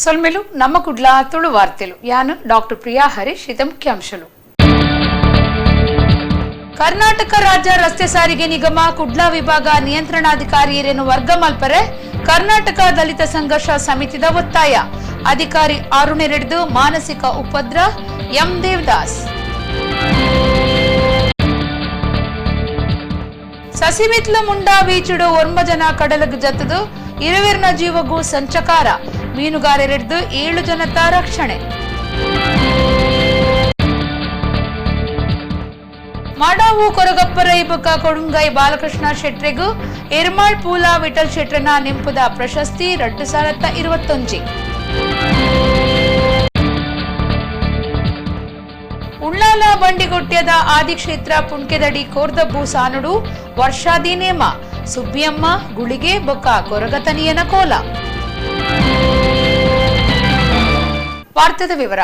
ಸೊಲ್ಮೆಲು ನಮ್ಮ ಕುಡ್ಲ ತುಳು ವಾರ್ತೆಲು ಯಾನು ಡಾಕ್ಟರ್ ಪ್ರಿಯಾ ಹರೀಶ್ ಇದ ಮುಖ್ಯಾಂಶಲು. ಕರ್ನಾಟಕ ರಾಜ್ಯ ರಸ್ತೆ ಸಾರಿಗೆ ನಿಗಮ ಕುಡ್ಲ ವಿಭಾಗ ನಿಯಂತ್ರಣಾಧಿಕಾರಿಯರನ್ನು ವರ್ಗ ಮಲ್ಪರೆ ಕರ್ನಾಟಕ ದಲಿತ ಸಂಘರ್ಷ ಸಮಿತಿದ ಒತ್ತಾಯ. ಅಧಿಕಾರಿ ಆರುಣೆರೆಡ್ದು ಮಾನಸಿಕ ಉಪದ್ರ ಎಂ ದೇವದಾಸ್. ಸಸಿಮಿತ್ಲು ಮುಂಡಾ ಬೀಚುಡು ಒರ್ಮ ಜನ ಕಡಲಗ್ ಜತ್ತದು ಇರುವೆರ್ನ ಜೀವಗೂ ಸಂಚಕಾರ. ಮೀನುಗಾರರೆಡ್ದು 7 ಜನತ ರಕ್ಷಣೆ. ಮಾಡಾವು ಕೊರಗಪ್ಪರ ಇಬಕ ಕೊಡುಂಗೈ ಬಾಲಕೃಷ್ಣ ಶೆಟ್ರೆಗೂ ಎರ್ಮಾಳ್ ಪೂಲ ವಿಠಲ್ ಶೆಟ್ರನ ನಿಂಪುದ ಪ್ರಶಸ್ತಿ 2021. ಉಳ್ಳಾಲ ಬಂಡಿಗೊಟ್ಟ್ಯದ ಆದಿಕ್ಷೇತ್ರ ಪುಣ್ಕೆದಡಿ ಕೋರ್ದಬ್ಬು ಸಾನುಡು ವರ್ಷಾದಿ ನೇಮ. ಸುಬ್ಬಿಯಮ್ಮ ಗುಳಿಗೆ ಬೊಕ್ಕ ಕೊರಗತನಿಯನ ಕೋಲ. ವಾರ್ತೆದ ವಿವರ.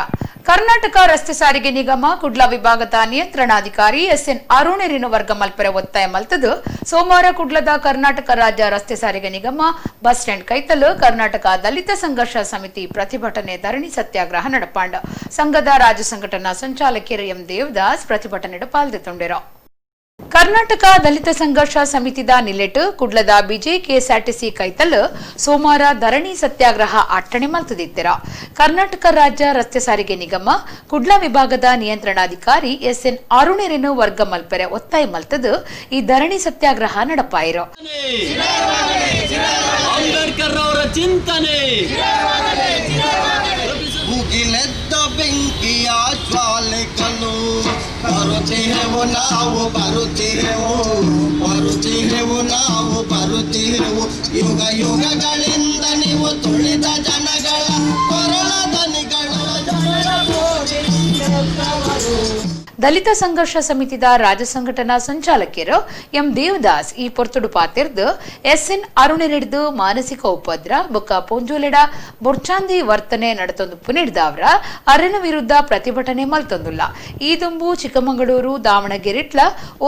ಕರ್ನಾಟಕ ರಸ್ತೆ ಸಾರಿಗೆ ನಿಗಮ ಕುಡ್ಲ ವಿಭಾಗದ ನಿಯಂತ್ರಣಾಧಿಕಾರಿ ಎಸ್ಎನ್ ಅರುಣೆರಿನ ವರ್ಗ ಮಲ್ಪರೆ ಒತ್ತಾಯ ಮಲ್ತದು ಸೋಮವಾರ ಕುಡ್ಲದ ಕರ್ನಾಟಕ ರಾಜ್ಯ ರಸ್ತೆ ಸಾರಿಗೆ ನಿಗಮ ಬಸ್ ಸ್ಟ್ಯಾಂಡ್ ಕೈತಲು ಕರ್ನಾಟಕ ದಲಿತ ಸಂಘರ್ಷ ಸಮಿತಿ ಪ್ರತಿಭಟನೆ ಧರಣಿ ಸತ್ಯಾಗ್ರಹ ನಡಪಾಂಡ. ಸಂಘದ ರಾಜ್ಯ ಸಂಘಟನಾ ಸಂಚಾಲಕಿಯರು ಎಂ ದೇವದಾಸ್ ಪ್ರತಿಭಟನೆಡು ಪಾಲ್ಗೊಂಡಿರೋ. ಕರ್ನಾಟಕ ದಲಿತ ಸಂಘರ್ಷ ಸಮಿತಿದ ನಿಲೆಟ್ ಕುಡ್ಲದ ಬಿಜೆ ಕೆಎಸ್ಆರ್ಟಿಸಿ ಕೈತಲ್ ಸೋಮವಾರ ಧರಣಿ ಸತ್ಯಾಗ್ರಹ ಅಟ್ಟಣೆ ಮಲ್ತದಿತ್ತರ. ಕರ್ನಾಟಕ ರಾಜ್ಯ ರಸ್ತೆ ಸಾರಿಗೆ ನಿಗಮ ಕುಡ್ಲ ವಿಭಾಗದ ನಿಯಂತ್ರಣಾಧಿಕಾರಿ ಎಸ್ಎನ್ ಅರುಣೆರೆನು ವರ್ಗ ಮಲ್ಪರೆ ಒತ್ತಾಯ ಮಲ್ತದು ಈ ಧರಣಿ ಸತ್ಯಾಗ್ರಹ ನಡಪಾಯಿರೋ. ಅಂಬೇಡ್ಕರ್ ಅವರ ಚಿಂತನೆ ಬೆಂಕಿಯ ಜ್ವಾಲೆಗಳು ಬರುತ್ತಿರೆವು ನಾವು ಬರುತ್ತಿರೆವು ನಾವು ಬರುತ್ತಿರೆವು ಯುಗ ಯುಗಗಳಿಂದ ನೀವು ತುಳಿದ ಜನಗಳ ಕೊರಳದನಿಗಳ ದಲಿತ ಸಂಘರ್ಷ ಸಮಿತಿದ ರಾಜ್ಯ ಸಂಘಟನಾ ಸಂಚಾಲಕಿಯರು ಎಂ ದೇವದಾಸ್ ಈ ಪೊರ್ತುಡು ಪಾತಿರ್ದು ಎಸ್ಎನ್ ಅರುಣೆರೆಡ್ದು ಮಾನಸಿಕ ಉಪದ್ರ ಬೊಕ್ಕ ಪೊಂಜೋಲೆಡ ಬೊರ್ಚಾಂದಿ ವರ್ತನೆ ನಡತೊಂದು ಪುನಿಡ್ದವ್ರ ಅರನ ವಿರುದ್ಧ ಪ್ರತಿಭಟನೆ ಮಲ್ತೊಂದುಲ್ಲ. ಈ ದುಂಬು ಚಿಕ್ಕಮಗಳೂರು ದಾವಣಗೆರೆಟ್ಲ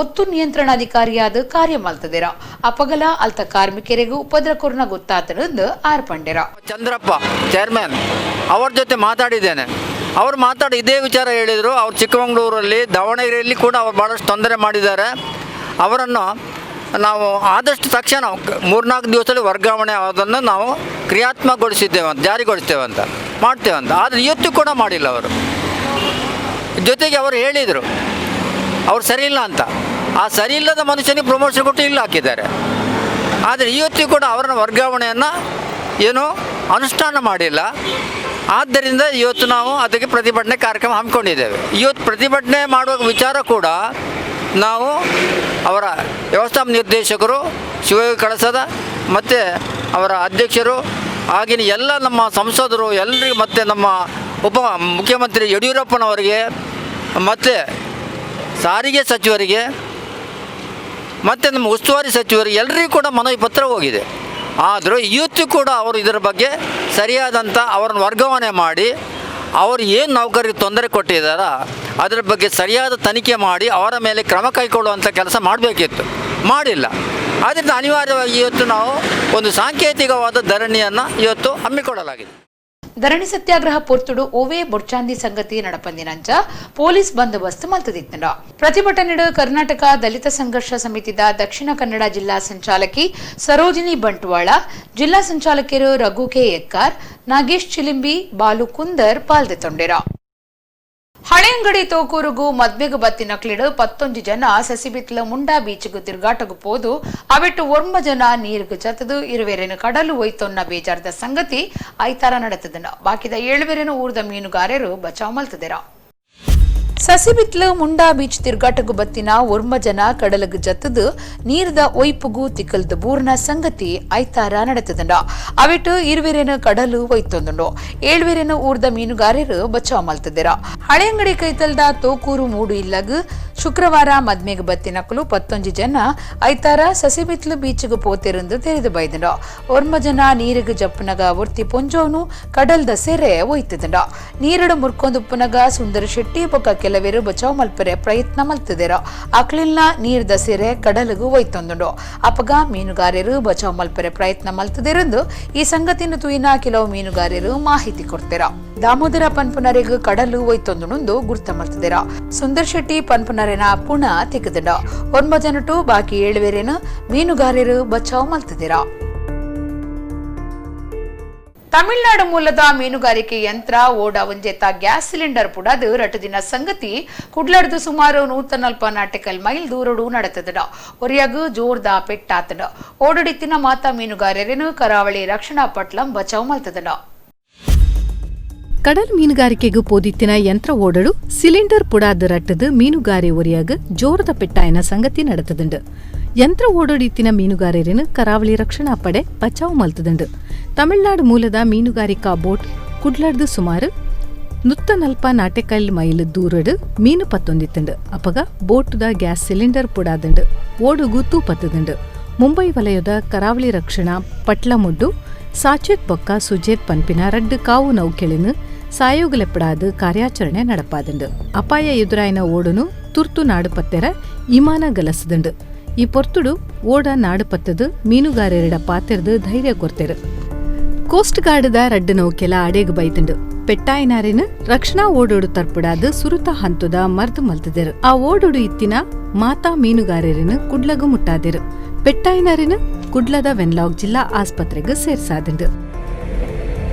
ಒತ್ತು ನಿಯಂತ್ರಣಾಧಿಕಾರಿಯಾದ ಕಾರ್ಯ ಮಲ್ತದಿರ. ಅಪಗಲ ಅಲ್ತ ಕಾರ್ಮಿಕರಿಗೂ ಉಪದ್ರ ಕೊರ್ನ ಗೊತ್ತಾತನಂದು ಆರ್ಪಂಡೆರ. ಚಂದ್ರಪ್ಪ ಚೇರ್ಮನ್ ಅವ್ರ ಜೊತೆ ಮಾತಾಡಿದ್ದೇನೆ. ಅವರು ಮಾತಾಡಿ ಇದೇ ವಿಚಾರ ಹೇಳಿದರು. ಅವ್ರು ಚಿಕ್ಕಮಗಳೂರಲ್ಲಿ ದಾವಣಗೆರೆಯಲ್ಲಿ ಕೂಡ ಅವ್ರು ಭಾಳಷ್ಟು ತೊಂದರೆ ಮಾಡಿದ್ದಾರೆ. ಅವರನ್ನು ನಾವು ಆದಷ್ಟು ತಕ್ಷಣ 3-4 ದಿವಸದಲ್ಲಿ ವರ್ಗಾವಣೆ ಆಗೋದನ್ನು ನಾವು ಕ್ರಿಯಾತ್ಮಕಗೊಳಿಸಿದ್ದೇವೆ ಅಂತ ಜಾರಿಗೊಳಿಸ್ತೇವೆ ಅಂತ ಮಾಡ್ತೇವೆ ಅಂತ. ಆದರೆ ಇವತ್ತು ಕೂಡ ಮಾಡಿಲ್ಲ ಅವರು. ಜೊತೆಗೆ ಅವರು ಹೇಳಿದರು ಅವ್ರು ಸರಿಯಿಲ್ಲ ಅಂತ. ಆ ಸರಿಯಿಲ್ಲದ ಮನುಷ್ಯನಿಗೆ ಪ್ರಮೋಷನ್ ಕೊಟ್ಟು ಇಲ್ಲಿ ಹಾಕಿದ್ದಾರೆ. ಆದರೆ ಇವತ್ತು ಕೂಡ ಅವರನ್ನು ವರ್ಗಾವಣೆಯನ್ನು ಏನೂ ಅನುಷ್ಠಾನ ಮಾಡಿಲ್ಲ. ಆದ್ದರಿಂದ ಇವತ್ತು ನಾವು ಅದಕ್ಕೆ ಪ್ರತಿಭಟನೆ ಕಾರ್ಯಕ್ರಮ ಹಮ್ಮಿಕೊಂಡಿದ್ದೇವೆ. ಇವತ್ತು ಪ್ರತಿಭಟನೆ ಮಾಡುವ ವಿಚಾರ ಕೂಡ ನಾವು ಅವರ ವ್ಯವಸ್ಥಾಪಕ ನಿರ್ದೇಶಕರು ಶಿವಯೋಗಿ ಕಳಸದ ಮತ್ತು ಅವರ ಅಧ್ಯಕ್ಷರು ಆಗಿನ ಎಲ್ಲ ನಮ್ಮ ಸಂಸದರು ಎಲ್ಲರಿಗೂ ಮತ್ತು ನಮ್ಮ ಮುಖ್ಯಮಂತ್ರಿ ಯಡಿಯೂರಪ್ಪನವರಿಗೆ ಮತ್ತು ಸಾರಿಗೆ ಸಚಿವರಿಗೆ ಮತ್ತು ನಮ್ಮ ಉಸ್ತುವಾರಿ ಸಚಿವರಿಗೆ ಎಲ್ಲರಿಗೂ ಕೂಡ ಮನವಿ ಪತ್ರ ಹೋಗಿದೆ. ಆದರೂ ಇವತ್ತು ಕೂಡ ಅವರು ಇದರ ಬಗ್ಗೆ ಸರಿಯಾದಂಥ ಅವರನ್ನು ವರ್ಗಾವಣೆ ಮಾಡಿ ಅವರು ಏನು ನೌಕರರಿಗೆ ತೊಂದರೆ ಕೊಟ್ಟಿದ್ದಾರೋ ಅದರ ಬಗ್ಗೆ ಸರಿಯಾದ ತನಿಖೆ ಮಾಡಿ ಅವರ ಮೇಲೆ ಕ್ರಮ ಕೈಗೊಳ್ಳುವಂಥ ಕೆಲಸ ಮಾಡಬೇಕಿತ್ತು, ಮಾಡಿಲ್ಲ. ಆದ್ದರಿಂದ ಅನಿವಾರ್ಯವಾಗಿ ಇವತ್ತು ನಾವು ಒಂದು ಸಾಂಕೇತಿಕವಾದ ಧರಣಿಯನ್ನು ಇವತ್ತು ಹಮ್ಮಿಕೊಳ್ಳಲಾಗಿದೆ. ಧರಣಿ ಸತ್ಯಾಗ್ರಹ ಪೊರ್ತುಡು ಓವೇ ಬೊರ್ಚಾಂದಿ ಸಂಗತಿ ನಡಪಂದಿನಂಚ ಪೊಲೀಸ್ ಬಂದೋಬಸ್ತ್ ಮಲ್ತದಿತ್ತಂಡ. ಪ್ರತಿಭಟನೆಡು ಕರ್ನಾಟಕ ದಲಿತ ಸಂಘರ್ಷ ಸಮಿತಿದ ದಕ್ಷಿಣ ಕನ್ನಡ ಜಿಲ್ಲಾ ಸಂಚಾಲಕಿ ಸರೋಜಿನಿ ಬಂಟ್ವಾಳ, ಜಿಲ್ಲಾ ಸಂಚಾಲಕಿಯರು ರಘು ಕೆ ಎಕ್ಕಾರ್, ನಾಗೇಶ್ ಚಿಲಿಂಬಿ, ಬಾಲು ಕುಂದರ್ ಪಾಲ್ಗೊಂಡಿರ. ಹಳೆಯಂಗಡಿ ತೋಕೂರುಗೂ ಮದ್ಮೆಗು ಬತ್ತಿನ ಕ್ಲಿಡು 11 ಜನ ಸಸಿಬಿತ್ಲ ಮುಂಡಾ ಬೀಚ್ಗೂ ತಿರುಗಾಟಗೂ ಪೋದು ಅವಿಟ್ಟು 9 ಜನ ನೀರಿಗೂ ಜತದು ಇರುವೆರೇನು ಕಡಲು ಒಯ್ತೊನ್ನ ಬೇಜಾರದ ಸಂಗತಿ ಐತಾರ ನಡೆತದನ. ಬಾಕಿದ 7 ಊರ್ದ ಮೀನುಗಾರರು ಬಚಾವ್ ಮಲ್ತದಿರ. ಸಸಿಬಿತ್ಲು ಮುಂಡಾ ಬೀಚ್ ತಿರುಗಾಟಗೂ ಬತ್ತಿನ 9 ಜನ ಕಡಲಗ್ ಜತ್ತದು ನೀರ್ದ ಒಯ್ಪುಗೂ ತಿಕ್ಕಲ್ದ ಬೂರ್ನ ಸಂಗತಿ ಐತಾರ ನಡೆತದಂಡ. ಅವಿಟ್ಟು ಇರುವೆರೇನು ಕಡಲು ಒಯ್ತೊಂದುಂಡು 7 ಊರ್ದ ಮೀನುಗಾರರು ಬಚಾವ್ ಮಲ್ತದಿರ. ಹಳೆಯಂಗಡಿ ಕೈತಲ್ದ ತೋಕೂರು ಮೂಡು ಇಲ್ಲಗ್ ಶುಕ್ರವಾರ ಮದ್ಮೆಗ್ ಬತ್ತಿನಕಲು 11 ಜನ ಐತಾರ ಸಸಿಬಿತ್ಲು ಬೀಚ್ಗೂ ಪೋತಿರಂದು ತೆರೆದು ಬೈದಂಡ. 9 ಜನ ನೀರಿಗ್ ಜಪ್ಪನಗ ಒರ್ತಿ ಪೊಂಜೋನು ಕಡಲ್ದ ಸೆರೆ ಒಯ್ತದಂಡ. ನೀರಡು ಮುರ್ಕೊಂದುಪ್ಪನಗ ಸುಂದರ ಶೆಟ್ಟಿ ಬೊಕ್ಕ ಕೆಲ ಕೆಲವೇರು ಬಚಾವ್ ಮಲ್ಪರೆ ಪ್ರಯತ್ನ ಮಲ್ತಿದೆರ ಅಕ್ಲಿಲ್ನ ನೀರ್ ದಸೆರೆ ಕಡಲಿಗೂ ಒಯ್ತೊಂದುಂಡು ಅಪಗ ಮೀನುಗಾರರು ಬಚಾವ್ ಮಲ್ಪರೆ ಪ್ರಯತ್ನ ಮಲ್ತಿದೆರೆಂದು ಈ ಸಂಗತಿಯನ್ನು ತೂಯಿನ ಕೆಲವು ಮೀನುಗಾರರು ಮಾಹಿತಿ ಕೊಡ್ತಿರ ದಾಮೋದರ ಪನ್ಪುನರೆಗೂ ಕಡಲು ಒಯ್ತೊಂದುಂಡು ಗುರ್ತ ಮಲ್ತಿದೆರ ಸುಂದರ್ ಶೆಟ್ಟಿ ಪನ್ಪುನರೆನ ಪುಣ ತೆಗೆದಿಡ 9 ಜನಟು ಬಾಕಿ 7 ವೇರೇನು ಮೀನುಗಾರರು ಬಚಾವ್ ಮಲ್ತಿದೆರ ತಮಿಳುನಾಡು ಮೂಲದ ಮೀನುಗಾರಿಕೆ ಯಂತ್ರ ಓಡ ಒಂಜೆತ್ತ ಗ್ಯಾಸ್ ಸಿಲಿಂಡರ್ ಪುಡದು ರಟ್ಟು ದಿನ ಸಂಗತಿ ಕುಡ್ಲಡ್ದು ಸುಮಾರು 140 ನಾಟಿಕಲ್ ಮೈಲ್ ದೂರಡು ನಡೆತದ ಒರಿಯಾಗು ಜೋರ್ದ ಪೆಟ್ಟಾತಡ ಓಡಡಿತ್ತಿನ ಮಾತ ಮೀನುಗಾರರೇನು ಕರಾವಳಿ ರಕ್ಷಣಾ ಪಟ್ಲಂ ಬಚಾವ್ ಮಲ್ತದ ಕಡಲ್ ಮೀನುಗಾರಿಕೆಗೂ ಪೋದಿತ್ತಿನ ಯಂತ್ರ ಓಡಡು ಸಿಲಿಂಡರ್ ಪುಡಾದ ರಟ್ಟದು ಮೀನುಗಾರೆ ಒರಿಯಾಗ ಜೋರದ ಪೆಟ್ಟಾಯನ ಸಂಗತಿ ನಡೆತದುಂಡು ಯಂತ್ರ ಓಡೋಡಿತ್ತಿನ ಮೀನುಗಾರರೇನು ಕರಾವಳಿ ರಕ್ಷಣಾ ಪಡೆ ಬಚಾವ್ ಮಲ್ತದುಂಡು ತಮಿಳುನಾಡು ಮೂಲದ ಮೀನುಗಾರಿಕಾ ಬೋಟ್ ಕುಡ್ಲಡ್ದು ಸುಮಾರು 140 ನಾಟಿಕಲ್ ಮೈಲ್ ದೂರಡು ಮೀನು ಪತ್ತೊಂದಿತ್ತುಂಡು ಅಪಗ ಬೋಟುದ ಗ್ಯಾಸ್ ಸಿಲಿಂಡರ್ ಪುಡಾದುಂಡು ಓಡುಗು ತೂಪತ್ತದುಂಡು ಮುಂಬೈ ವಲಯದ ಕರಾವಳಿ ರಕ್ಷಣಾ ಪಟ್ಲ ಮುಡ್ಡು ಸಾಚೇತ್ ಬೊಕ್ಕ ಸುಜೇತ್ ಪನ್ಪಿನ ರಡ್ಡು ಕಾವು ನೌಕೆಳಿನು ಸಾಯೋಗಲೆಪ್ಪಡಾದು ಕಾರ್ಯಾಚರಣೆ ನಡಪಾದುಂಡು ಅಪಾಯ ಎದುರಾಯಿನ ಓಡುನು ತುರ್ತು ನಾಡುಪತ್ತೆರ ವಿಮಾನ ಗಲಸದುಂಡು ಈ ಪೊರ್ತುಡು ಓಡ ನಾಡುಪತ್ತದು ಮೀನುಗಾರರಿಡ ಪಾತೆರ್ದು ಧೈರ್ಯ ಕೊರ್ತೆರು ಕೋಸ್ಟ್ ಗಾರ್ಡ್ದ ರಡ್ಡು ನೌಕೆಲ ಅಡೆಗ್ ಬೈತುಂಡು ಪೆಟ್ಟಾಯಿನಾರಿನ ರಕ್ಷಣಾ ಓಡೋಡು ತರ್ಪುಡಾದು ಸುರುತ ಹಂತುದ ಮರ್ದು ಮಲ್ತಿದೆರು ಆ ಓಡೋಡು ಇತ್ತಿನ ಮಾತಾ ಮೀನುಗಾರರಿನ ಕುಡ್ಲಗು ಮುಟ್ಟಾದೆರು ಪೆಟ್ಟಾಯಿನಾರಿನ ಕುಡ್ಲದ ವೆನ್ಲಾಕ್ ಜಿಲ್ಲಾ ಆಸ್ಪತ್ರೆಗೆ ಸೇರ್ಸಾದುಂಡು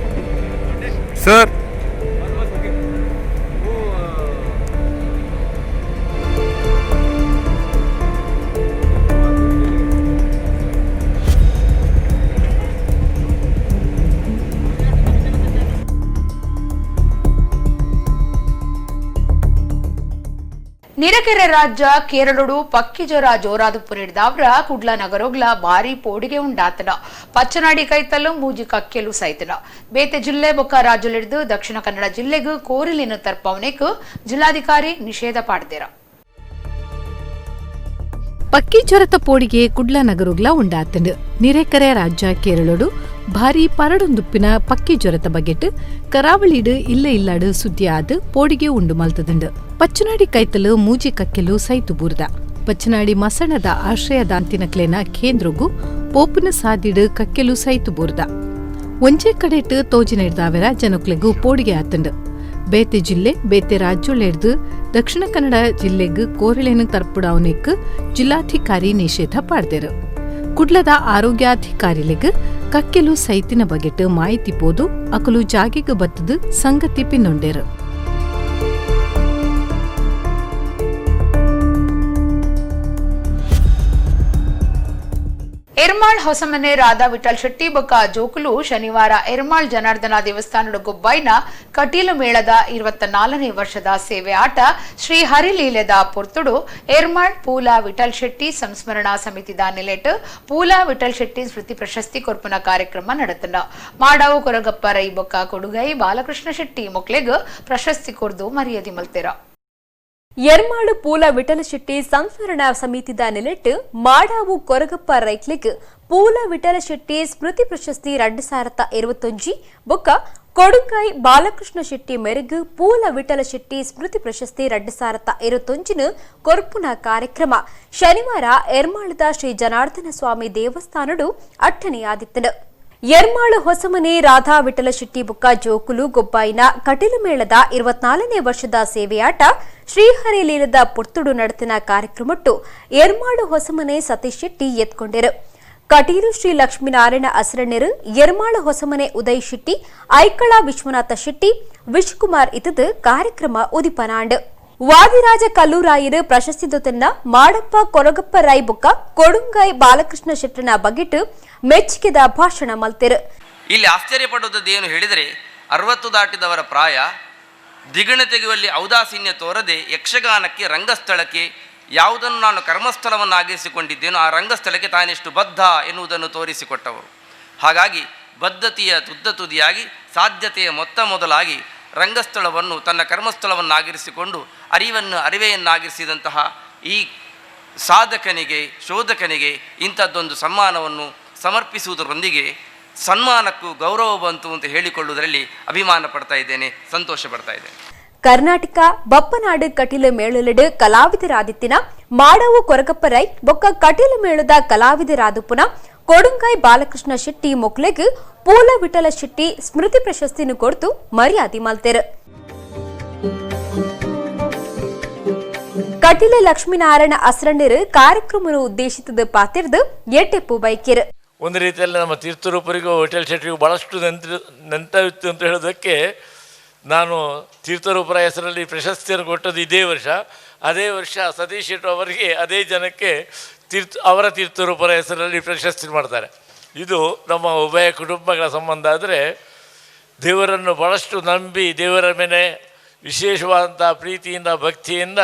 ಸರ್ ನಿರಕೆರೆ ರಾಜ್ಯ ಕೇರಳಡು ಪಕ್ಕಿ ಜ್ವರ ಜೋರಾದು ಪುರಿಡ್ದಾವ್ರ ಕುಡ್ಲ ನಗರೋಗ್ಲ ಭಾರಿ ಪೋಡಿಗೆ ಉಂಡಾತನ ಪಚ್ಚನಾಡಿ ಕೈತಲ್ಲು ಮೂಜಿ ಕಕ್ಕೆಲು ಸೈತನ ಬೇತೆ ಜಿಲ್ಲೆ ಬೊಕ್ಕ ರಾಜ್ಯಲಿಡ್ದು ದಕ್ಷಿಣ ಕನ್ನಡ ಜಿಲ್ಲೆಗೂ ಕೋರಿಲಿನ ತರ್ಪವನೆಕ್ ಜಿಲ್ಲಾಧಿಕಾರಿ ನಿಷೇಧ ಪಾಡ್ದೇರ ಪಕ್ಕಿ ಜ್ವರತ ಪೋಡಿಗೆ ಕುಡ್ಲ ನಗರುಗ್ಲ ಉಂಡಾತಂಡು ನಿರೇಕರೆ ರಾಜ್ಯ ಕೇರಳಡು ಭಾರಿ ಪರಡೊಂದುಪ್ಪಿನ ಪಕ್ಕಿ ಜ್ವರತ ಬಗೆಟ್ ಕರಾವಳಿಡು ಇಲ್ಲಾಡು ಸುದ್ದಿ ಆದು ಪೋಡಿಗೆ ಉಂಡು ಮಲ್ತದುಂಡು ಪಚ್ಚನಾಡಿ ಕೈತಲು ಮೂಜಿ ಕಕ್ಕೆಲು ಸೈತು ಬೂರ್ದ ಪಚ್ಚನಾಡಿ ಮಸಣದ ಆಶ್ರಯದಾಂತಿನಕ್ಲೆನ ಕೇಂದ್ರಗೂ ಪೋಪುನ ಸಾದಿಡು ಕಕ್ಕೆಲು ಸೈತು ಬೂರ್ದ ಒಂಜೆ ಕಡೆಟ್ ತೋಜಿನಿಡ್ದಾವೆರ ಜನಕ್ಲೆಗೂ ಪೋಡಿಗೆ ಆತಂಡು ಬೇತೆ ಜಿಲ್ಲೆ ಬೇತೆ ರಾಜ್ಯೊಳೆಡ್ದು ದಕ್ಷಿಣ ಕನ್ನಡ ಜಿಲ್ಲೆಗೂ ಕೋರಳೆನು ತರ್ಪುಡಾವನೆಕ್ ಜಿಲ್ಲಾಧಿಕಾರಿ ನಿಷೇಧ ಪಾಡ್ದೇರು ಕುಡ್ಲದ ಆರೋಗ್ಯಾಧಿಕಾರಿಲೆಗ್ ಕಕ್ಕೆಲು ಸೈತಿನ ಬಗೆಟ್ ಮಾಹಿತಿ ಪೋದು ಅಕಲು ಜಾಗೆಗ್ ಬತ್ತದು ಸಂಗತಿ ಪಿನ್ನೊಂಡೇರು ಎರ್ಮಾಳ್ ಹೊಸಮನೆ ರಾಧಾ ವಿಠಲ್ ಶೆಟ್ಟಿ ಬೊಕ್ಕ ಜೋಕುಲು ಶನಿವಾರ ಎರ್ಮಾಳ್ ಜನಾರ್ದನ ದೇವಸ್ಥಾನದ ಗುಬ್ಬೈನ ಕಟೀಲು ಮೇಳದ 24ನೇ ವರ್ಷದ ಸೇವೆ ಆಟ ಶ್ರೀ ಹರಿಲೀಲೆದ ಪೊರ್ತುಡು ಎರ್ಮಾಳ್ ಪೂಲ ವಿಠಲ್ ಶೆಟ್ಟಿ ಸಂಸ್ಮರಣಾ ಸಮಿತಿದ ನೆಲೆಟ್ ಪೂಲ ವಿಠಲ್ ಶೆಟ್ಟಿ ಸ್ಮೃತಿ ಪ್ರಶಸ್ತಿ ಕೊರ್ಪುನ ಕಾರ್ಯಕ್ರಮ ನಡೆತನ ಮಾಡಾವು ಕೊರಗಪ್ಪ ರೈ ಬೊಕ್ಕ ಕೊಡುಗೈ ಬಾಲಕೃಷ್ಣ ಶೆಟ್ಟಿ ಮೊಕ್ಲೆಗ್ ಪ್ರಶಸ್ತಿ ಕೊರ್ದು ಮರ್ಯಾದೆ ಮಲ್ತೆರ ಎರ್ಮಾಳು ಪೂಲ ವಿಠಲ ಶೆಟ್ಟಿ ಸಂಸ್ಮರಣಾ ಸಮಿತಿದ ನೆಲೆಟ್ ಮಾಡಾವು ಕೊರಗಪ್ಪ ರೈಕ್ಲಿಗ್ ಪೂಲ ವಿಠಲ ಶೆಟ್ಟಿ ಸ್ಮೃತಿ ಪ್ರಶಸ್ತಿ 2021 ಬೊಕ್ಕ ಕೊಡುಗೈ ಬಾಲಕೃಷ್ಣ ಶೆಟ್ಟಿ ಮೆರುಗು ಪೂಲ ವಿಠಲ ಶೆಟ್ಟಿ ಸ್ಮೃತಿ ಪ್ರಶಸ್ತಿ 2021 ಕೊರ್ಪುನ ಕಾರ್ಯಕ್ರಮ ಶನಿವಾರ ಎರ್ಮಾಳದ ಶ್ರೀ ಜನಾರ್ದನ ಸ್ವಾಮಿ ದೇವಸ್ಥಾನಡು ಅಟ್ಟನೆಯಾದಿತ್ತನು ಎರ್ಮಾಳು ಹೊಸಮನೆ ರಾಧಾ ವಿಠಲ ಶೆಟ್ಟಿ ಬುಕ್ಕ ಜೋಕುಲು ಗೊಬ್ಬಾಯಿನ ಕಟೀಲು ಮೇಳದ 24ನೇ ವರ್ಷದ ಸೇವೆಯಾಟ ಶ್ರೀಹರಿಲೀಲದ ಪುರ್ತುಡು ನಡೆತಿನ ಕಾರ್ಯಕ್ರಮಟ್ಟು ಎರ್ಮಾಳು ಹೊಸಮನೆ ಸತೀಶ್ ಶೆಟ್ಟಿ ಎತ್ಕೊಂಡರು ಕಟೀಲು ಶ್ರೀ ಲಕ್ಷ್ಮೀನಾರಾಯಣ ಅಸರಣ್ಯರು ಎರ್ಮಾಳು ಹೊಸಮನೆ ಉದಯ್ ಶೆಟ್ಟಿ ಐಕಳ ವಿಶ್ವನಾಥ ಶೆಟ್ಟಿ ವಿಶ್ವಕುಮಾರ್ ಇತದು ಕಾರ್ಯಕ್ರಮ ಉದಿಪನಾಂಡ್ ವಾದಿರಾಜ ಕಲ್ಲೂರಾಯರು ಪ್ರಶಸ್ತಿ ದೊತ್ತನ್ನ ಮಾಡಪ್ಪ ಕೊರಗಪ್ಪ ರೈ ಬುಕ್ಕ ಕೊಡುಂಗೈ ಬಾಲಕೃಷ್ಣ ಶೆಟ್ಟನ ಬಗೆಟ್ ಮೆಚ್ಚುಗೆದ ಭಾಷಣ ಮಲ್ತೆರು ಇಲ್ಲಿ ಆಶ್ಚರ್ಯಪಡುವುದದ್ದು ಏನು ಹೇಳಿದರೆ 60 ದಾಟಿದವರ ಪ್ರಾಯ ದಿಗಣ ತೆಗೆಯುವಲ್ಲಿ ಔದಾಸೀನ್ಯ ತೋರದೆ ಯಕ್ಷಗಾನಕ್ಕೆ ರಂಗಸ್ಥಳಕ್ಕೆ ಯಾವುದನ್ನು ನಾನು ಕರ್ಮಸ್ಥಳವನ್ನಾಗಿರಿಸಿಕೊಂಡಿದ್ದೇನೋ ಆ ರಂಗಸ್ಥಳಕ್ಕೆ ತಾನೆಷ್ಟು ಬದ್ಧ ಎನ್ನುವುದನ್ನು ತೋರಿಸಿಕೊಟ್ಟವರು. ಹಾಗಾಗಿ ಬದ್ಧತೆಯ ತುದಿಯಾಗಿ ಸಾಧ್ಯತೆಯ ಮೊದಲಾಗಿ ರಂಗಸ್ಥಳವನ್ನು ತನ್ನ ಕರ್ಮಸ್ಥಳವನ್ನಾಗಿರಿಸಿಕೊಂಡು ಅರಿವೆಯನ್ನಾಗಿರಿಸಿದಂತಹ ಈ ಸಾಧಕನಿಗೆ ಶೋಧಕನಿಗೆ ಇಂಥದ್ದೊಂದು ಸನ್ಮಾನವನ್ನು ಸಮರ್ಪಿಸುವುದರೊಂದಿಗೆ ಸನ್ಮಾನಕ್ಕೂ ಗೌರವ ಬಂತು ಅಂತ ಹೇಳಿಕೊಳ್ಳುವುದರಲ್ಲಿ ಅಭಿಮಾನ ಪಡ್ತಾ ಇದ್ದೇನೆ, ಸಂತೋಷ ಪಡ್ತಾ ಇದ್ದೇನೆ. ಕರ್ನಾಟಕ ಬಪ್ಪನಾಡು ಕಟೀಲು ಮೇಳಲಿಡು ಕಲಾವಿದರಾದಿತ್ತಿನ ಮಾಡಾವು ಕೊರಗಪ್ಪ ರೈ ಬೊಕ್ಕ ಕಟೀಲು ಮೇಳದ ಕಲಾವಿದರಾದುಪುನ ಕೊಡುಂಗಾಯ್ ಬಾಲಕೃಷ್ಣ ಶೆಟ್ಟಿ ಮೊಕ್ಲೆಗ್ ಪೂಲ ವಿಠಲ ಶೆಟ್ಟಿ ಸ್ಮೃತಿ ಪ್ರಶಸ್ತಿಯನ್ನು ಕೊಡ್ತು ಮರ್ಯಾದೆ ಮಲ್ತೆರು. ಕಟೀಲು ಲಕ್ಷ್ಮೀನಾರಾಯಣ ಅಸ್ರಂಡರು ಕಾರ್ಯಕ್ರಮ ಉದ್ದೇಶಿಸಿದ ಪಾತಿರ್ದು ಎಟ್ಟೆಪ್ಪು ಬೈಕಿರು. ಒಂದು ರೀತಿಯಲ್ಲಿ ನಮ್ಮ ತೀರ್ಥರೂಪರಿಗೂ ವಿಠಲ್ ಶೆಟ್ಟಿಗೂ ಭಾಳಷ್ಟು ನೆಂಟಿತ್ತು ಅಂತ ಹೇಳೋದಕ್ಕೆ, ನಾನು ತೀರ್ಥರೂಪರ ಹೆಸರಲ್ಲಿ ಪ್ರಶಸ್ತಿಯನ್ನು ಕೊಟ್ಟದ್ದು ಇದೇ ವರ್ಷ. ಅದೇ ವರ್ಷ ಸತೀಶ್ ಶೆಟ್ಟಿ ಅವರಿಗೆ ಅದೇ ಜನಕ್ಕೆ ಅವರ ತೀರ್ಥರೂಪರ ಹೆಸರಲ್ಲಿ ಪ್ರಶಸ್ತಿ ಮಾಡ್ತಾರೆ. ಇದು ನಮ್ಮ ಉಭಯ ಕುಟುಂಬಗಳ ಸಂಬಂಧ. ಆದರೆ ದೇವರನ್ನು ಭಾಳಷ್ಟು ನಂಬಿ ದೇವರ ಮೇಲೆ ವಿಶೇಷವಾದಂಥ ಪ್ರೀತಿಯಿಂದ ಭಕ್ತಿಯಿಂದ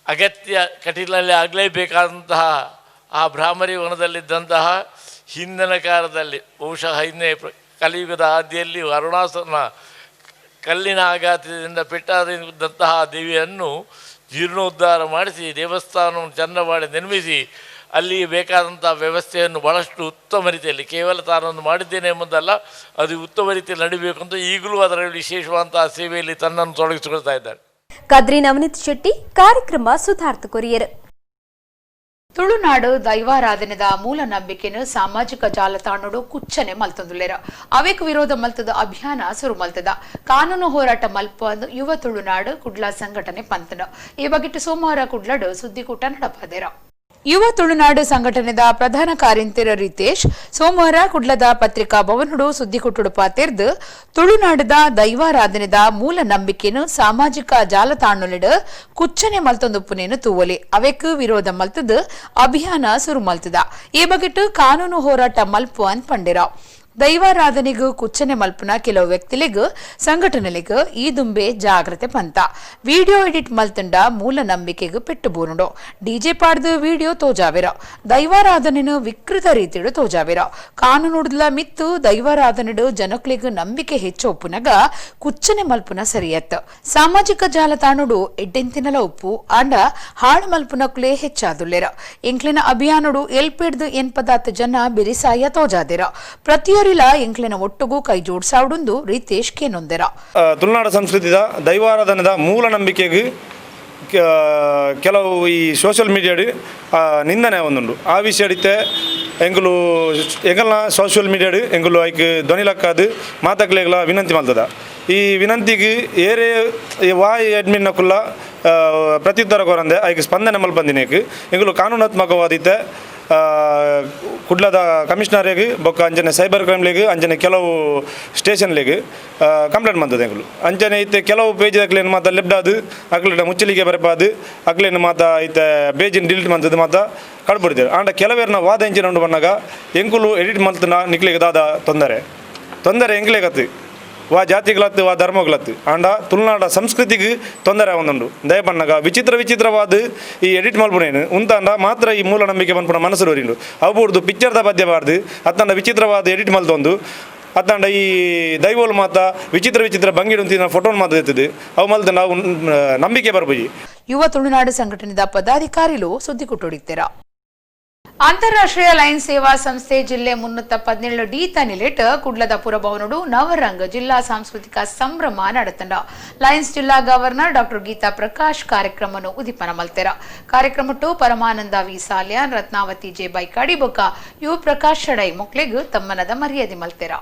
ಅಗತ್ಯ ಕಟೀಲಿನಲ್ಲಿ ಆಗಲೇಬೇಕಾದಂತಹ ಆ ಭ್ರಾಮರಿ ವನದಲ್ಲಿದ್ದಂತಹ ಹಿಂದಿನ ಕಾಲದಲ್ಲಿ ಬಹುಶಃ ಹಿಂದೆ ಕಲಿಯುಗದ ಆದಿಯಲ್ಲಿ ಅರುಣಾಸುರನ ಕಲ್ಲಿನ ಆಘಾತದಿಂದ ಪೆಟ್ಟಾದಂತಹ ದೇವಿಯನ್ನು ಜೀರ್ಣೋದ್ಧಾರ ಮಾಡಿಸಿ ದೇವಸ್ಥಾನವನ್ನು ಚೆಂದ ಮಾಡಿ ನಿರ್ಮಿಸಿ ಅಲ್ಲಿ ಬೇಕಾದಂಥ ವ್ಯವಸ್ಥೆಯನ್ನು ಭಾಳಷ್ಟು ಉತ್ತಮ ರೀತಿಯಲ್ಲಿ, ಕೇವಲ ತಾನೊಂದು ಮಾಡಿದ್ದೇನೆ ಎಂಬುದಲ್ಲ, ಅದು ಉತ್ತಮ ರೀತಿಯಲ್ಲಿ ನಡೀಬೇಕು ಅಂತ ಈಗಲೂ ಅದರಲ್ಲಿ ವಿಶೇಷವಾದಂತಹ ಸೇವೆಯಲ್ಲಿ ತನ್ನನ್ನು ತೊಡಗಿಸಿಕೊಳ್ತಾ ಇದ್ದಾರೆ. ಕದ್ರಿ ನವನೀತ್ ಶೆಟ್ಟಿ ಕಾರ್ಯಕ್ರಮ ಸುಧಾರ್ಥ ಕೊರಿಯರ್. ತುಳುನಾಡು ದೈವಾರಾಧನೆದ ಮೂಲ ನಂಬಿಕೆನು ಸಾಮಾಜಿಕ ಜಾಲತಾಣಡು ಕುಚ್ಚನೆ ಮಲ್ತೊಂದುಲ್ಲೆರ ಅವೇಕು ವಿರೋಧ ಮಲ್ತದ ಅಭಿಯಾನ ಸುರು ಮಲ್ತದ ಕಾನೂನು ಹೋರಾಟ ಮಲ್ಪ ಯುವ ತುಳುನಾಡು ಕುಡ್ಲ ಸಂಘಟನೆ ಪಂತನ ಈ ಬಗೆಟ್ಟು ಸೋಮವಾರ ಕುಡ್ಲಡು ಸುದ್ದಿಕೂಟ ನಡಪದೇರ. ಯುವ ತುಳುನಾಡು ಸಂಘಟನೆದ ಪ್ರಧಾನ ಕಾರ್ಯಂತರ ರಿತೇಶ್ ಸೋಮವಾರ ಕುಡ್ಲದ ಪತ್ರಿಕಾ ಭವನಡು ಸುದ್ದಿಕೂಟಡು ಪಾತೆರ್ದು ತುಳುನಾಡದ ದೈವಾರಾಧನೆದ ಮೂಲ ನಂಬಿಕೆನು ಸಾಮಾಜಿಕ ಜಾಲತಾಣಲಿಡು ಕುಚ್ಚನೆ ಮಲ್ತೊಂದುಪ್ಪುನೇನು ತೂವಲಿ ಅವೆಕ್ ವಿರೋಧ ಮಲ್ತದ ಅಭಿಯಾನ ಸುರು ಮಲ್ತದ ಈ ಬಗೆಟ್ಟು ಕಾನೂನು ಹೋರಾಟ ಮಲ್ಪು ಅನ್ ಪಂಡಿರ. ದೈವಾರಾಧನೆಗೂ ಕುಚ್ಚನೆ ಮಲ್ಪನ ಕೆಲವು ವ್ಯಕ್ತಿಲಿಗೂ ಸಂಘಟನೆಲಿಗೂ ಈ ದುಂಬೆ ಜಾಗ್ರತೆ ಪಂತ ವಿಡಿಯೋ ಎಡಿಟ್ ಮಲ್ತಂಡ ಮೂಲ ನಂಬಿಕೆಗೂ ಪೆಟ್ಟು ಬೂರುಂಡು ಡಿಜೆ ಪಾಡ್ದು ವಿಡಿಯೋ ತೋಜಾವಿರ ದೈವಾರಾಧನೆನು ವಿಕೃತ ರೀತಿಡು ತೋಜಾವಿರ ಕಾನೂನುಡ್ಲ ಮಿತ್ತು ದೈವಾರಾಧನೆಡು ಜನಕ್ಲಿಗೂ ನಂಬಿಕೆ ಹೆಚ್ಚು ಒಪ್ಪುನಗ ಕುಚ್ಚನೆ ಮಲ್ಪುನ ಸರಿಯತ್ತು ಸಾಮಾಜಿಕ ಜಾಲತಾಣುಡು ಎಡ್ಡೆಂತಿನಲ ಉಪ್ಪು ಅಂಡ ಹಾಳು ಮಲ್ಪುನಕ್ಲೆ ಹೆಚ್ಚಾದುಲ್ಲೆರ ಎಂಕ್ಲಿನ ಅಭಿಯಾನುಡು ಎಲ್ಪೆಡ್ದು ಎನ್ಪದಾತ ಜನ ಬಿರಿಸಾಯ ತೋಜಾದಿರ ಪ್ರತಿಯೊರಿಲ ಎಂಕ್ಲಿನ ಒಟ್ಟುಗೂ ಕೈ ಜೋಡ್ಸಾವುಡುಂದು ರಿತೇಶ್ ಕೇನೊಂದೆರ. ತುಳುನಾಡ ಸಂಸ್ಕೃತಿದ ದೈವಾರಾಧನೆದ ಮೂಲ ನಂಬಿಕೆಗೆ ಕೆಲವು ಈ ಸೋಷಿಯಲ್ ಮೀಡಿಯಾಡು ನಿಂದನೆ ಒಂದುಂಡು ಆ ವಿಷಯ ಅಡಿತೆ ಎಂಗಲ್ನ ಸೋಷಿಯಲ್ ಮೀಡಿಯಾಡು ಎಂಗಲು ಐಕ್ ಧ್ವನಿಲಕ್ಕಾದು ಮಾತಾಕ್ಲೆಗಳ ವಿನಂತಿ ಮಾಡ್ತದ. ಈ ವಿನಂತಿಗೆ ಏರೇ ವಾಯ್ ಅಡ್ಮಿನ್ನ ಕುಲ್ಲ ಪ್ರತ್ಯುತ್ತರ ಕೊರಂದೆ ಐಕ್ ಸ್ಪಂದನೆ ಮಲ್ಪಂದಿನೇಕ್ ಎಂಗಲು ಕಾನೂನಾತ್ಮಕವಾದಿತ್ತೆ ಕುಡ್ಲದ ಕಮಿಷನರಿಗೆ ಬೊಕ್ಕ ಅಂಜನೆ ಸೈಬರ್ ಕ್ರೈಮ್ಲಿಗೆ ಅಂಜನೆ ಕೆಲವು ಸ್ಟೇಷನ್ಲಿಗೆ ಕಂಪ್ಲೇಂಟ್ ಮಾಡ್ತದೆ ಎಂಗಳು ಅಂಜನೆ ಐತೆ ಕೆಲವು ಪೇಜ್ ಅಕ್ಲೇನು ಮಾತ ಲೆಬ್ಡಾದು ಅಕ್ಲೇನ ಮುಚ್ಚಲಿಗೆ ಬರಪಾದು ಅಕ್ಲೇನು ಮಾತ ಐತೆ ಪೇಜಿನ ಡಿಲೀಟ್ ಮಾಡ್ತದೆ ಮಾತ ಕಡ್ಬಿಡ್ತೇವೆ ಆಂಡ ಕೆಲವೇರ್ನ ವಾದ ಎಂಜಿನ ಉಂಡು ಬಂದಾಗ ಎಂಕುಲು ಎಡಿಟ್ ಮಾಡ್ತನ ನಿಕ್ಲಿಗೆ ದಾದ ತೊಂದರೆ ಎಂಕ್ಲೇಗತ್ತು ವಾ ಜಾತಿಗಳತ್ತು ವಾ ಧರ್ಮಗಳತ್ತು ಆಂಡ ತುಳುನಾಡ ಸಂಸ್ಕೃತಿಗೆ ತೊಂದರೆ ಒಂದುಂಡು ದಯಪಣ್ಣಗ ವಿಚಿತ್ರವಾದ ಈ ಎಡಿಟ್ ಮಲ್ಪುನೇನು ಉಂತಾಂಡ ಮಾತ್ರ ಈ ಮೂಲ ನಂಬಿಕೆ ಬಂದ್ಪುಣ ಮನಸ್ಸು ಬರೀಂಡು ಅವ್ಬುಡ್ದು ಪಿಕ್ಚರ್ದ ಪದ್ಯ ಬಾರ್ದು ಅತ್ತಂಡ ವಿಚಿತ್ರವಾದ ಎಡಿಟ್ ಮಲ್ತೊಂದು ಅತ್ತಂಡ ಈ ದೈವೋಲು ಮಾತ ವಿಚಿತ್ರ ಬಂಗಿಡುಂತಿನ ಫೋಟೋನ್ ಮಾತ ಎತ್ತದೆ ಅವು ಮಲ್ತ ನಾವು ನಂಬಿಕೆ ಬರ್ಬೋದು. ಯುವ ತುಳುನಾಡು ಸಂಘಟನೆದ ಪದಾಧಿಕಾರಿಗಳು ಸುದ್ದಿ ಕೊಟ್ಟೊಡಿಗ್ತಾರ. ಅಂತಾರಾಷ್ಟ್ರೀಯ ಲೈನ್ ಸೇವಾ ಸಂಸ್ಥೆ ಜಿಲ್ಲೆ 317 ಡಿ ತನಿಲೆಟ್ ಕುಡ್ಲದ ಪುರಭವನಡು ನವರಂಗ್ ಜಿಲ್ಲಾ ಸಾಂಸ್ಕೃತಿಕ ಸಂಭ್ರಮ ನಡೆತಂಡ ಲೈನ್ಸ್ ಜಿಲ್ಲಾ ಗವರ್ನರ್ ಡಾಕ್ಟರ್ ಗೀತಾ ಪ್ರಕಾಶ್ ಕಾರ್ಯಕ್ರಮವನ್ನು ಉದಿಪನ ಮಲ್ತೆರ ಕಾರ್ಯಕ್ರಮಟ್ಟು ಪರಮಾನಂದ ವಿ ಸಾಲ್ಯಾನ್ ರತ್ನಾವತಿ ಜೆ ಬೈಕಾಡಿ ಬೊಕ್ಕ ಯು ಪ್ರಕಾಶ್ ಶಡೈ ಮೊಕ್ಲೆಗ್ ತಮ್ಮನದ ಮರ್ಯಾದೆ ಮಲ್ತೆರ.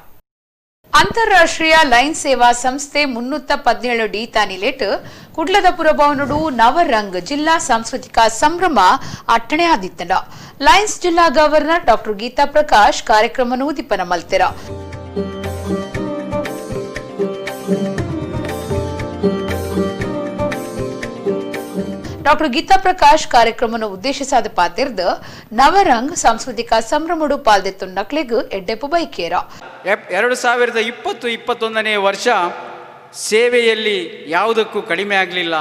ಅಂತಾರಾಷ್ಟ್ರೀಯ ಲೈನ್ ಸೇವಾ ಸಂಸ್ಥೆ 317 ಡಿ ತಾನಿಲೆಟ್ ಕುಡ್ಲದ ಪುರಭವನಡು ನವರಂಗ್ ಜಿಲ್ಲಾ ಸಾಂಸ್ಕೃತಿಕ ಸಂಭ್ರಮ ಅಟ್ಟಣೆ ಆದಿತ್ತಂಡ ಲೈನ್ಸ್ ಜಿಲ್ಲಾ ಗವರ್ನರ್ ಡಾಕ್ಟರ್ ಗೀತಾ ಪ್ರಕಾಶ್ ಕಾರ್ಯಕ್ರಮವನ್ನು ಉದಿಪನ ಮಲ್ತೆರ. ಡಾಕ್ಟರ್ ಗೀತಾ ಪ್ರಕಾಶ್ ಕಾರ್ಯಕ್ರಮವನ್ನು ಉದ್ದೇಶಿಸಾದ ಪಾತಿರ್ದ ನವರಂಗ್ ಸಾಂಸ್ಕೃತಿಕ ಸಂಭ್ರಮಡು ಪಾಲ್ದೆತ್ತು ನಕ್ಲೆಗ್ ಎಡ್ಡೆಪ್ಪು ಬೈಕೇರ. 2020-21ನೇ ವರ್ಷ ಸೇವೆಯಲ್ಲಿ ಯಾವುದಕ್ಕೂ ಕಡಿಮೆ ಆಗಲಿಲ್ಲ.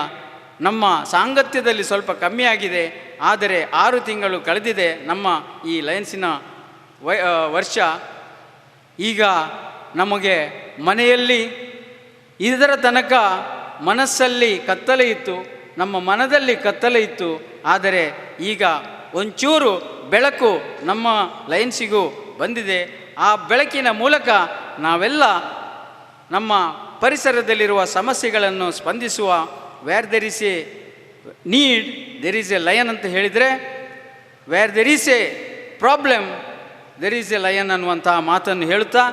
ನಮ್ಮ ಸಾಂಗತ್ಯದಲ್ಲಿ ಸ್ವಲ್ಪ ಕಮ್ಮಿ ಆಗಿದೆ. ಆದರೆ 6 ತಿಂಗಳು ಕಳೆದಿದೆ ನಮ್ಮ ಈ ಲಯನ್ಸಿನ ವರ್ಷ. ಈಗ ನಮಗೆ ಮನೆಯಲ್ಲಿ ಇದರ ತನಕ ಮನಸ್ಸಲ್ಲಿ ಕತ್ತಲೆ ಇತ್ತು, ನಮ್ಮ ಮನದಲ್ಲಿ ಕತ್ತಲೆ ಇತ್ತು. ಆದರೆ ಈಗ ಒಂಚೂರು ಬೆಳಕು ನಮ್ಮ ಲಯನ್ಸಿಗೂ ಬಂದಿದೆ. ಆ ಬೆಳಕಿನ ಮೂಲಕ ನಾವೆಲ್ಲ ನಮ್ಮ ಪರಿಸರದಲ್ಲಿರುವ ಸಮಸ್ಯೆಗಳನ್ನು ಸ್ಪಂದಿಸುವ where there is A need there is A lion ಅಂತ ಹೇಳಿದರೆ, where there is A problem there is A lion ಅನ್ನುವಂತಹ ಮಾತನ್ನು ಹೇಳುತ್ತಾ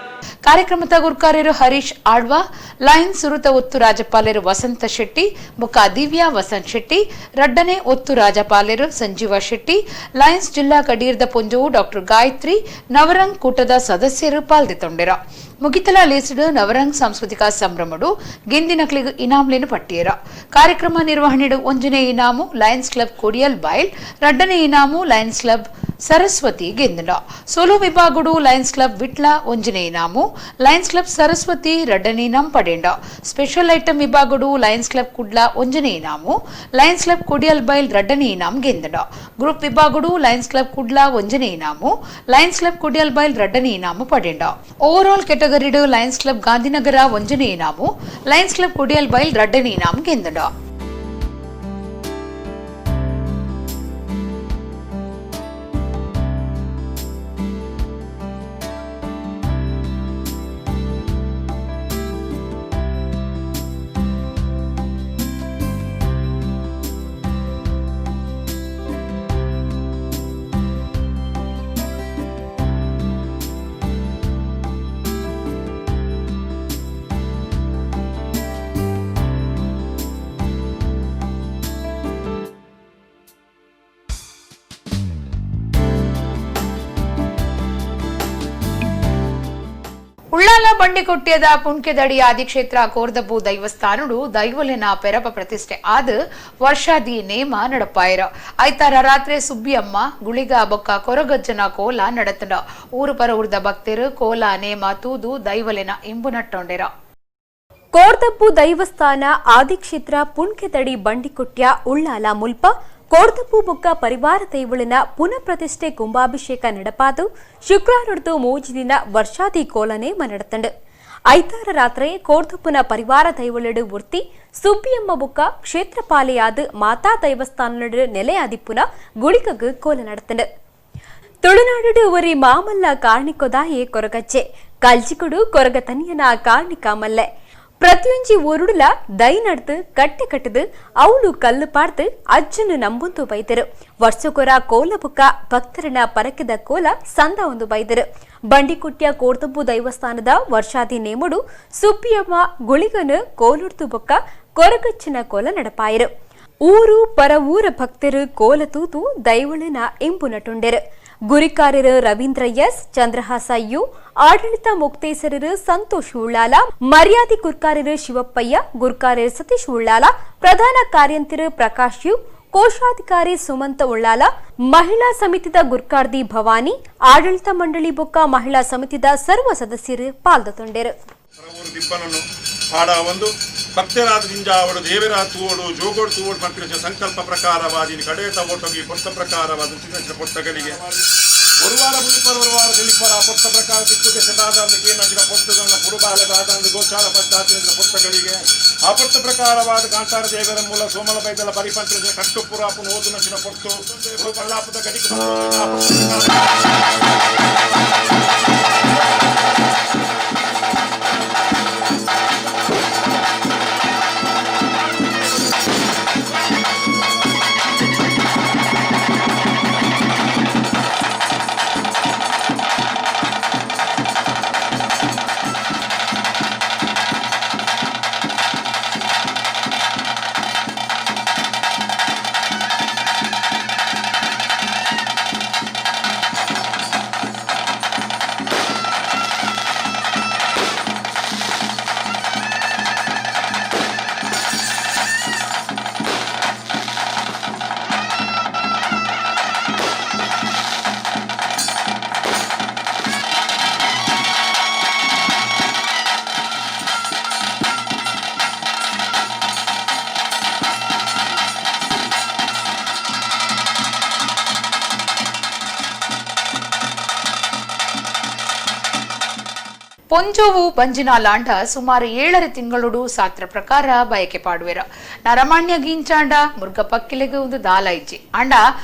ಕಾರ್ಯಕ್ರಮದ ಗುರುಕಾರ್ಯರು ಹರೀಶ್ ಆಳ್ವಾ, ಲಯನ್ ಸುರುತ ಒತ್ತು ರಾಜಪಾಲರು ವಸಂತ ಶೆಟ್ಟಿ, ಬೊಕ್ಕ ದಿವ್ಯಾ ವಸಂತ್ ಶೆಟ್ಟಿ, ರಡ್ಡನೆ ಒತ್ತು ರಾಜಪಾಲರು ಸಂಜೀವ ಶೆಟ್ಟಿ, ಲಯನ್ಸ್ ಜಿಲ್ಲಾ ಕಡೀರ್ದ ಪೊಂಜವು ಡಾಕ್ಟರ್ ಗಾಯತ್ರಿ, ನವರಂಗ್ ಕೂಟದ ಸದಸ್ಯರು ಪಾಲ್ಗೊಂಡಿರ. ಮುಗಿತಲ ಲೇಸಿಡು ನವರಂಗ್ ಸಾಂಸ್ಕೃತಿಕ ಸಂಭ್ರಮಡು ಗೆಂದಿನಕ್ಲಿಗೆ ಇನಾಮ್ಲೇನು ಪಟ್ಟಿಯರ. ಕಾರ್ಯಕ್ರಮ ನಿರ್ವಹಣೆಡು ಒಂಜನೇ ಇನಾಮು ಲಯನ್ಸ್ ಕ್ಲಬ್ ಕೊಡಿಯಲ್ ಬೈಲ್, ರಡ್ಡನೇ ಇನಾಮು ಲಯನ್ಸ್ ಕ್ಲಬ್ ಸರಸ್ವತಿ ಗೆಂದಿನ. ಸೋಲೋ ವಿಭಾಗುಡು ಲಯನ್ಸ್ ಕ್ಲಬ್ ವಿಟ್ಲ ಒಂಜನೇ ಇನಾಮು, ಲಯನ್ಸ್ ಕ್ಲಬ್ ಸರಸ್ವತಿ ರಡ್ಡನೇ ಇನಾಮ್ ಪಡೆಂಡ. ಸ್ಪೆಷಲ್ ಐಟಮ್ ವಿಭಾಗುಡು ಲಯನ್ಸ್ ಕ್ಲಬ್ ಕುಡ್ಲ ಒಂಜನೇ ಇನಾಮು, ಲಯನ್ಸ್ ಕ್ಲಬ್ ಕೊಡಿಯಲ್ ಬೈಲ್ ರಡ್ಡನೇ ಇನಾಮ್ ಗೆಂದಿನ. ಗ್ರೂಪ್ ವಿಭಾಗುಡು ಲಯನ್ಸ್ ಕ್ಲಬ್ ಕುಡ್ಲ ಒಂಜನೇ ಇನಾಮು, ಲಯನ್ಸ್ ಕ್ಲಬ್ ಕೊಡಿಯಲ್ ಬೈಲ್ ರಡ್ಡನೇ ಇನಾಮು ಪಡೆಂಡ. ಓವರ್ ಕೆಟಗರಿಡು ಲಯನ್ಸ್ ಕ್ಲಬ್ ಗಾಂಧಿನಗರ ಒಂಜನೇ ಇನಾಮು, ಲಯನ್ಸ್ ಕ್ಲಬ್ ಕೊಡಿಯಲ್ ಬೈಲ್ ರಡ್ಡನೇ ಇನಾಮ್ ಗೆಂದಿನ. ಉಳ್ಳಾಲ ಬಂಡಿಕೊಟ್ಟಿಯದ ಪುಣ್ಕೆದಡಿ ಆದಿಕ್ಷೇತ್ರ ಕೋರ್ದಬ್ಬು ದೈವಸ್ಥಾನಡು ದೈವಲಿನ ಪೆರಪ ಪ್ರತಿಷ್ಠೆ ಆದ ವರ್ಷಾದಿ ನೇಮ ನಡಪಾಯಿರ. ಐತಾರ ರಾತ್ರಿ ಸುಬ್ಬಿಯಮ್ಮ ಗುಳಿಗ ಬೊಕ್ಕ ಕೊರಗಜ್ಜನ ಕೋಲ ನಡತಂಡ. ಊರು ಪರ ಊರ್ದ ಭಕ್ತರು ಕೋಲ ನೇಮ ತೂದು ದೈವಲಿನ ಇಂಬು ನಟ್ಟೊಂಡೆರ. ಕೋರ್ದಬ್ಬು ದೈವಸ್ಥಾನ ಆದಿಕ್ಷೇತ್ರ ಪುಣ್ಕೆದಡಿ ಬಂಡಿಕೊಟ್ಯ ಉಳ್ಳಾಲ ಮುಲ್ಪ ಕೋರ್ದಬ್ಬು ಬೊಕ್ಕ ಪರಿವಾರ ದೈವಳಿನ ಪುನಃ ಪ್ರತಿಷ್ಠೆ ಕುಂಭಾಭಿಷೇಕ ನಡಪಾದು ಶುಕ್ರವಾರದ್ದು 3 ದಿನ ವರ್ಷಾದಿ ಕೋಲನೆ ಮನಡತಂಡು. ಐತಾರ ರಾತ್ರಿ ಕೋರ್ದಬ್ಬುನ ಪರಿವಾರ ದೈವಳಡು ಮೂರ್ತಿ ಸುಬ್ಬಿಯಮ್ಮ ಬೊಕ್ಕ ಕ್ಷೇತ್ರಪಾಲೆಯಾದ ಮಾತಾ ದೈವಸ್ಥಾನಡು ನೆಲೆಯಾದಿಪ್ಪುನ ಗುಳಿಗಗ್ ಕೋಲ ನಡತಂಡು. ತುಳುನಾಡು ಒರಿ ಮಾಮಲ್ಲ ಕಾರ್ಣಿಕೊದಾಯೆ ಕೊರಗಚ್ಚೆ ಕಲ್ಜಿಕೊಡು ಕೊರಗ ತನಿಯನ ಕಾರ್ಣಿಕ ಮಲ್ಲೆ ಪ್ರತಿಯೊಂಜಿ ಊರುಡುಲ ದೈ ನಡ್ದು ಕಟ್ಟೆ ಕಟ್ಟದು ಅವಳು ಕಲ್ಲು ಪಾಡ್ದು ಅಜ್ಜನು ನಂಬೊಂದು ಬೈದರು. ವರ್ಷಕೊರ ಕೋಲ ಬುಕ್ಕ ಭಕ್ತರನ ಪರಕಿದ ಕೋಲ ಸಂದ ಒಂದು ಬೈದರು. ಬಂಡಿಕುಟ್ಯ ಕೋರ್ದಬ್ಬು ದೈವಸ್ಥಾನದ ವರ್ಷಾದಿ ನೇಮುಡು ಸುಬ್ಬಿಯಮ್ಮ ಗುಳಿಗನು ಕೋಲುಡ್ದು ಬೊಕ್ಕ ಕೊರಗಚ್ಚನ ಕೋಲ ನಡಪಾಯರು. ಊರು ಪರ ಊರ ಭಕ್ತರು ಕೋಲ ತೂತು ದೈವಳನ ಇಂಬು ನಟುಂಡೆರು. ಗುರಿಕಾರರು ರವೀಂದ್ರ ಎಸ್, ಚಂದ್ರಹಾಸ ಯು, ಆಡಳಿತ ಮುಕ್ತೇಸರರು ಸಂತೋಷ್ ಉಳ್ಳಾಲ, ಮರ್ಯಾದಿ ಗುರ್ಕಾರರು ಶಿವಪ್ಪಯ್ಯ, ಗುರ್ಕಾರರು ಸತೀಶ್ ಉಳ್ಳಾಲ, ಪ್ರಧಾನ ಕಾರ್ಯಂತರ ಪ್ರಕಾಶ್ ಯು, ಕೋಶಾಧಿಕಾರಿ ಸುಮಂತ ಉಳ್ಳಾಲ, ಮಹಿಳಾ ಸಮಿತಿದ ಗುರ್ಕಾರ್ದಿ ಭವಾನಿ, ಆಡಳಿತ ಮಂಡಳಿ ಬೊಕ್ಕ ಮಹಿಳಾ ಸಮಿತಿದ ಸರ್ವ ಸದಸ್ಯರು ಪಾಲ್ಗೊಂಡರು. ಹಾಡಾವೊಂದು ಭಕ್ತರಾದ ದಿಂಜಾವಡು ದೇವರ ತೂವಡು ಜೋಗೋಡು ತೂವಡು ಮಕ್ಕಳ ಸಂಕಲ್ಪ ಪ್ರಕಾರವಾದ ಕಡೆಯ ಓಟೋಗಿ ಪೊತ್ತ ಪ್ರಕಾರವಾದ ಪೊತ್ತಗಳಿಗೆ ಒರುವಾರ ಬುಲಿಪರ ಒರುವಾರ ಸಿಲಿಪರ ಪೊತ್ತ ಪ್ರಕಾರ ದಿಕ್ಕುದೆ ಶತಾದಾಂದಕ್ಕೆ ನಚಿನ ಪೊತ್ತಗಳನ್ನ ಪುರುಬಾಲದಾದಂದು ಗೋಚಾರ ಪದ್ಧಾತಿನ ಪೊತ್ತಗಳಿಗೆ ಆ ಪೊತ್ತ ಪ್ರಕಾರವಾದ ಕಾಂತಾರ ದೇವರ ಮೂಲ ಸೋಮಲ ಬೈದಲ ಪರಿಪಂಚ ಕಟ್ಟು ಪುರಾಪನ ಓದು ನಚಿನ ಪೊತ್ತು ಕಲ್ಲಾಪದ ಗಡಿಗೆ ಪೊಂಜೋವು ಬಂಜಿನ ಲಾಂಡ ಸುಮಾರು 7 ತಿಂಗಳು ಸಾತ್ರ ಪ್ರಕಾರ ಬಯಕೆ ಪಾಡುವೆರ ನರಮಾಣ್ಯ ಗೀಂಚಾಂಡ ಮುರ್ಗ ಪಕ್ಕಿಲೆಗೆ ಒಂದು ದಾಲ ಇಜ್ಜಿ ಅಂಡ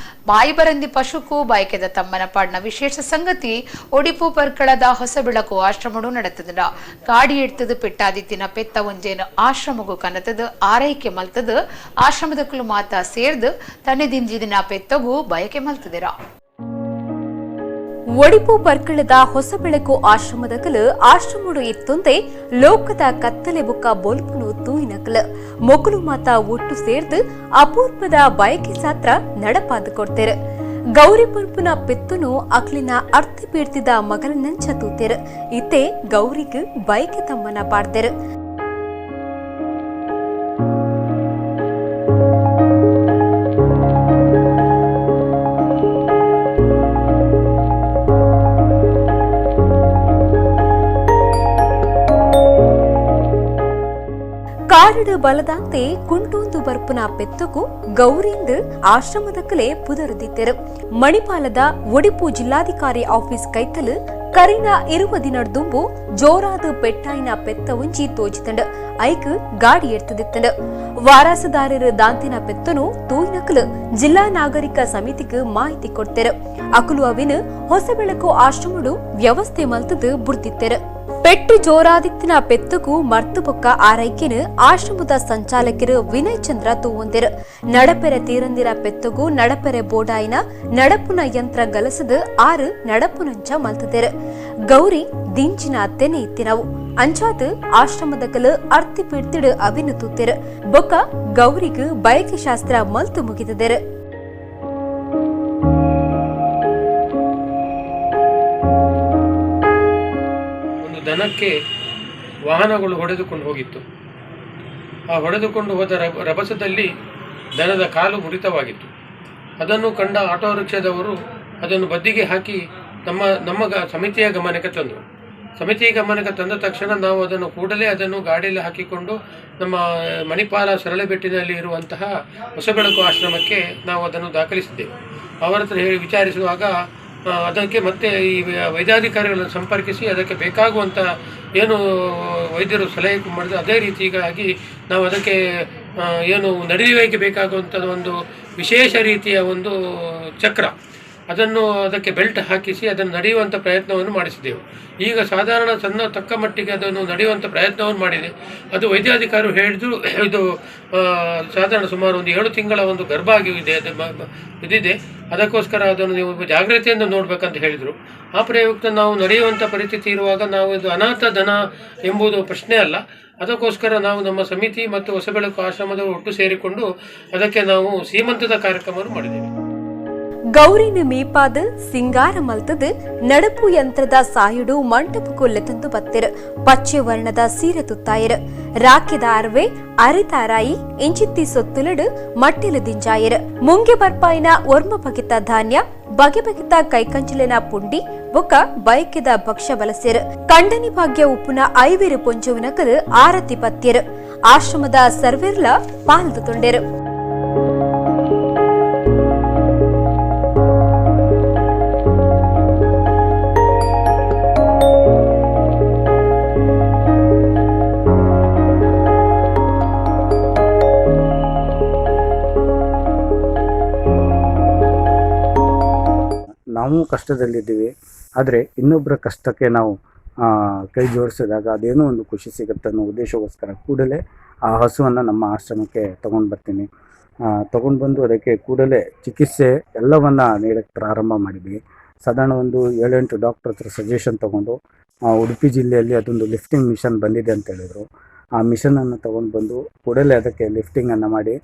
ಬಾಯಿ ಬರಂದಿ ಪಶುಕು ಬಯಕೆದ ತಮ್ಮನ ಪಾಡ್ನ ವಿಶೇಷ ಸಂಗತಿ ಒಡಿಪು ಪರ್ಕಳದ ಹೊಸ ಬೆಳಕು ಆಶ್ರಮಡು ನಡೆತದ ಗಾಡಿ ಎಡ್ತದ ಪೆಟ್ಟಾದಿತ್ತಿನ ಪೆತ್ತ ಒಂಜೇನು ಆಶ್ರಮಗು ಕನತದ ಆರೈಕೆ ಮಲ್ತದ ಆಶ್ರಮದಕ್ಕಲು ಮಾತ ಸೇರ್ದು ತನ್ನೆದಿಂಜಿದಿನ ಪೆತ್ತಗೂ ಬಯಕೆ ಮಲ್ತದಿರ ಒಡಿಪು ಪರ್ಕಳದ ಹೊಸ ಬೆಳಕು ಆಶ್ರಮದಕಲು ಆಶ್ರಮಡು ಇತ್ತೊಂದೆ ಲೋಕದ ಕತ್ತಲೆ ಬುಕ್ಕ ಬೊಲ್ಪುನು ತೂಯಿನಕಲು ಮೊಕಲು ಮಾತ ಒಟ್ಟು ಸೇರ್ದು ಅಪೂರ್ವದ ಬಯಕೆ ಸಾತ್ರ ನಡಪಾದ ಕೊಡ್ತೇರು ಗೌರಿ ಪರ್ಪುನ ಪೆತ್ತುನು ಅಕ್ಲಿನ ಅರ್ಥ ಬೀಳ್ತಿದ್ದ ಮಗನ ನಂಚ ತೂತೇರು ಇತ್ತೆ ಗೌರಿಗೂ ಬಯಕೆ ತಮ್ಮನ ಪಾಡ್ತೇರು ಕಾರಡು ಬಲದಂತೆ ಕುಂಟೊಂದು ಬರ್ಪುನ ಪೆತ್ತುಕು ಗೌರಿಯಿಂದ ಆಶ್ರಮದಕ್ಕಲೆ ಪುದರುದಿತ್ತೆರು ಮಣಿಪಾಲದ ಒಡಿಪು ಜಿಲ್ಲಾಧಿಕಾರಿ ಆಫೀಸ್ ಕೈತಲು ಕರಿನ ಇರುವ ದಿನಡ್ದುಂಬು ಜೋರಾದ ಪೆಟ್ಟಾಯಿನ ಪೆತ್ತ ಒಂಜಿ ತೋಜಿತಂಡ ಐಕ್ ಗಾಡಿ ಎಡ್ತದಿತ್ತಂಡ ವಾರಾಸದಾರರು ದಾಂತಿನ ಪೆತ್ತನು ತೂಯಿನಕಲು ಜಿಲ್ಲಾ ನಾಗರಿಕ ಸಮಿತಿಗೆ ಮಾಹಿತಿ ಕೊಡ್ತೆರು ಅಕಲು ಅವಿನ ಹೊಸ ಬೆಳಕು ಆಶ್ರಮಡು ವ್ಯವಸ್ಥೆ ಮಲ್ತದು ಬುಡ್ದಿತ್ತೆರು ಪೆಟ್ಟು ಜೋರಾದಿತ್ತಿನ ಪೆತ್ತುಗೂ ಮರ್ತು ಪೊಕ್ಕ ಆರೈಕೆನು ಆಶ್ರಮದ ಸಂಚಾಲಕರು ವಿನಯ್ ಚಂದ್ರ ತೂವೊಂದಿರು ನಡಪೆರೆ ತೀರಂದಿರ ಪೆತ್ತುಗೂ ನಡಪೆರೆ ಬೋಡಾಯಿನ ನಡಪುನ ಯಂತ್ರ ಗಲಸದು 6 ನಡಪುನಂಚ ಮಲ್ತದಿರು ಗೌರಿ ದಿಂಚಿನ ತೆನೆ ಇತ್ತಿನವು ಅಂಚಾದು ಆಶ್ರಮದಕಲು ಅರ್ತಿ ಪಿಡ್ತಿಡು ಅವಿನು ತೂತಿರು ಬೊಕ್ಕ ಗೌರಿಗೂ ಬಯಕೆ ಶಾಸ್ತ್ರ ಮಲ್ತು ಮುಗಿದಿರು ದನಕ್ಕೆ ವಾಹನಗಳು ಹೊಡೆದುಕೊಂಡು ಹೋಗಿತ್ತು. ಆ ಹೊಡೆದುಕೊಂಡು ಹೋದ ರಭಸದಲ್ಲಿ ದನದ ಕಾಲು ಮುರಿತವಾಗಿತ್ತು. ಅದನ್ನು ಕಂಡ ಆಟೋ ರಿಕ್ಷಾದವರು ಅದನ್ನು ಬದಿಗೆ ಹಾಕಿ ನಮ್ಮ ಸಮಿತಿಯ ಗಮನಕ್ಕೆ ತಂದರು. ಸಮಿತಿಯ ಗಮನಕ್ಕೆ ತಂದ ತಕ್ಷಣ ನಾವು ಅದನ್ನು ಕೂಡಲೇ ಗಾಡಿಯಲ್ಲಿ ಹಾಕಿಕೊಂಡು ನಮ್ಮ ಮಣಿಪಾಲ ಸರಳಬೆಟ್ಟಿನಲ್ಲಿ ಇರುವಂತಹ ಹೊಸಬೆಳಕು ಆಶ್ರಮಕ್ಕೆ ನಾವು ಅದನ್ನು ದಾಖಲಿಸಿದ್ದೇವೆ. ಅವರ ಹತ್ರ ಹೇಳಿ ವಿಚಾರಿಸುವಾಗ ಅದಕ್ಕೆ ಮತ್ತೆ ಈ ವೈದ್ಯಾಧಿಕಾರಿಗಳನ್ನು ಸಂಪರ್ಕಿಸಿ ಅದಕ್ಕೆ ಬೇಕಾಗುವಂಥ ಏನು ವೈದ್ಯರು ಸಲಹೆ ಮಾಡಿದ್ರು ಅದೇ ರೀತಿಯಾಗಿ ನಾವು ಅದಕ್ಕೆ ಏನು ನಡೆಯುವಿಕೆ ಬೇಕಾಗುವಂಥ ಒಂದು ವಿಶೇಷ ರೀತಿಯ ಒಂದು ಚಕ್ರ ಅದನ್ನು ಅದಕ್ಕೆ ಬೆಲ್ಟ್ ಹಾಕಿಸಿ ಅದನ್ನು ನಡೆಯುವಂಥ ಪ್ರಯತ್ನವನ್ನು ಮಾಡಿಸಿದೆವು. ಈಗ ಸಾಧಾರಣ ಸಣ್ಣ ತಕ್ಕ ಮಟ್ಟಿಗೆ ಅದನ್ನು ನಡೆಯುವಂಥ ಪ್ರಯತ್ನವನ್ನು ಮಾಡಿದೆ. ಅದು ವೈದ್ಯಾಧಿಕಾರಿ ಹೇಳಿದ್ರು ಇದು ಸಾಧಾರಣ ಸುಮಾರು ಒಂದು 7 ತಿಂಗಳ ಒಂದು ಗರ್ಭ ಆಗಿದೆ ಇದಿದೆ, ಅದಕ್ಕೋಸ್ಕರ ಅದನ್ನು ನೀವು ಜಾಗ್ರತೆಯಿಂದ ನೋಡಬೇಕಂತ ಹೇಳಿದರು. ಆ ಪ್ರಯುಕ್ತ ನಾವು ನಡೆಯುವಂಥ ಪರಿಸ್ಥಿತಿ ಇರುವಾಗ ನಾವು ಇದು ಅನಾಥ ದನ ಎಂಬುದು ಪ್ರಶ್ನೆ ಅಲ್ಲ. ಅದಕ್ಕೋಸ್ಕರ ನಾವು ನಮ್ಮ ಸಮಿತಿ ಮತ್ತು ಹೊಸಬೆಳಕು ಆಶ್ರಮದವರು ಒಟ್ಟು ಸೇರಿಕೊಂಡು ಅದಕ್ಕೆ ನಾವು ಸೀಮಂತದ ಕಾರ್ಯಕ್ರಮವನ್ನು ಮಾಡಿದ್ದೇವೆ. ಗೌರಿನ ಮೀಪಾದ ಸಿಂಗಾರ ಮಲ್ತದ ನಡಪು ಯಂತ್ರದ ಸಾಯುಡು ಮಂಟಪ ಕೊಲ್ಲೆತಂದು ಬತ್ತಿರು ಪಚ್ಚೆ ವರ್ಣದ ಸೀರೆ ತುತ್ತಾಯಿರು ರಾಕ್ಯದ ಅರ್ವೆ ಅರಿತಾರಾಯಿ ಇಂಚಿತ್ತಿ ಸೊತ್ತುಲಡು ಮಟ್ಟಿಲು ದಿಂಜಾಯಿರು ಮುಂಗೆ ಬರ್ಪಾಯಿನ ಒರ್ಮ ಬಗೆತ ಧಾನ್ಯ ಬಗೆ ಬಗೆತ ಕೈಕಂಚಲಿನ ಪುಂಡಿ ಬೊಕ್ಕ ಬಯಕೆದ ಭಕ್ಷ್ಯ ಬಲಸಿರು ಕಂಡನಿ ಭಾಗ್ಯ ಉಪ್ಪುನ 5 ಪೊಂಚುವಿನಕಲು ಆರತಿ ಪತ್ತಿರು ಆಶ್ರಮದ ಸರ್ವೆರ್ಲ ಪಾಲ್ದು ತೊಂಡೆರು. ನಾವು ಕಷ್ಟದಲ್ಲಿದ್ದೀವಿ, ಆದರೆ ಇನ್ನೊಬ್ಬರ ಕಷ್ಟಕ್ಕೆ ನಾವು ಕೈ ಜೋಡಿಸಿದಾಗ ಅದೇನೋ ಒಂದು ಖುಷಿ ಸಿಗುತ್ತೆ ಅನ್ನೋ ಉದ್ದೇಶಕ್ಕೋಸ್ಕರ ಕೂಡಲೇ ಆ ಹಸುವನ್ನು ನಮ್ಮ ಆಶ್ರಮಕ್ಕೆ ತೊಗೊಂಡು ಬರ್ತೀನಿ. ತೊಗೊಂಡು ಬಂದು ಅದಕ್ಕೆ ಕೂಡಲೇ ಚಿಕಿತ್ಸೆ ಎಲ್ಲವನ್ನು ನೀಡೋಕ್ಕೆ ಪ್ರಾರಂಭ ಮಾಡಿದ್ವಿ. ಸಾಧಾರಣ ಒಂದು 7-8 ಡಾಕ್ಟರ್ ಹತ್ರ ಸಜೆಷನ್ ತೊಗೊಂಡು ಉಡುಪಿ ಜಿಲ್ಲೆಯಲ್ಲಿ ಅದೊಂದು ಲಿಫ್ಟಿಂಗ್ ಮಿಷನ್ ಬಂದಿದೆ ಅಂತ ಹೇಳಿದರು. ಆ ಮಿಷನನ್ನು ತೊಗೊಂಡು ಬಂದು ಕೂಡಲೇ ಅದಕ್ಕೆ ಲಿಫ್ಟಿಂಗನ್ನು ಮಾಡಿ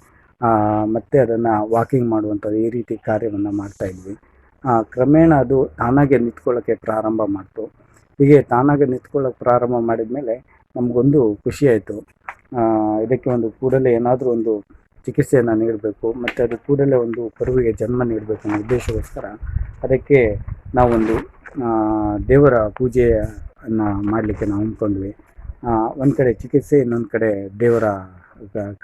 ಮತ್ತು ಅದನ್ನು ವಾಕಿಂಗ್ ಮಾಡುವಂಥದ್ದು ಈ ರೀತಿ ಕಾರ್ಯವನ್ನು ಮಾಡ್ತಾಯಿದ್ವಿ. ಕ್ರಮೇಣ ಅದು ತಾನಾಗೆ ನಿಂತ್ಕೊಳ್ಳೋಕ್ಕೆ ಪ್ರಾರಂಭ ಮಾಡ್ತು. ಹೀಗೆ ತಾನಾಗೆ ನಿಂತ್ಕೊಳ್ಳೋಕೆ ಪ್ರಾರಂಭ ಮಾಡಿದ ಮೇಲೆ ನಮಗೊಂದು ಖುಷಿಯಾಯಿತು. ಇದಕ್ಕೆ ಒಂದು ಕೂಡಲೇ ಏನಾದರೂ ಒಂದು ಚಿಕಿತ್ಸೆಯನ್ನು ನೀಡಬೇಕು ಮತ್ತು ಅದು ಕೂಡಲೇ ಒಂದು ಕರುವಿಗೆ ಜನ್ಮ ನೀಡಬೇಕು ಅನ್ನೋ ಉದ್ದೇಶಕ್ಕೋಸ್ಕರ ಅದಕ್ಕೆ ನಾವೊಂದು ದೇವರ ಪೂಜೆಯನ್ನು ಮಾಡಲಿಕ್ಕೆ ನಾವು ಹಮ್ಮಿಕೊಂಡ್ವಿ. ಒಂದು ಕಡೆ ಚಿಕಿತ್ಸೆ, ಇನ್ನೊಂದು ಕಡೆ ದೇವರ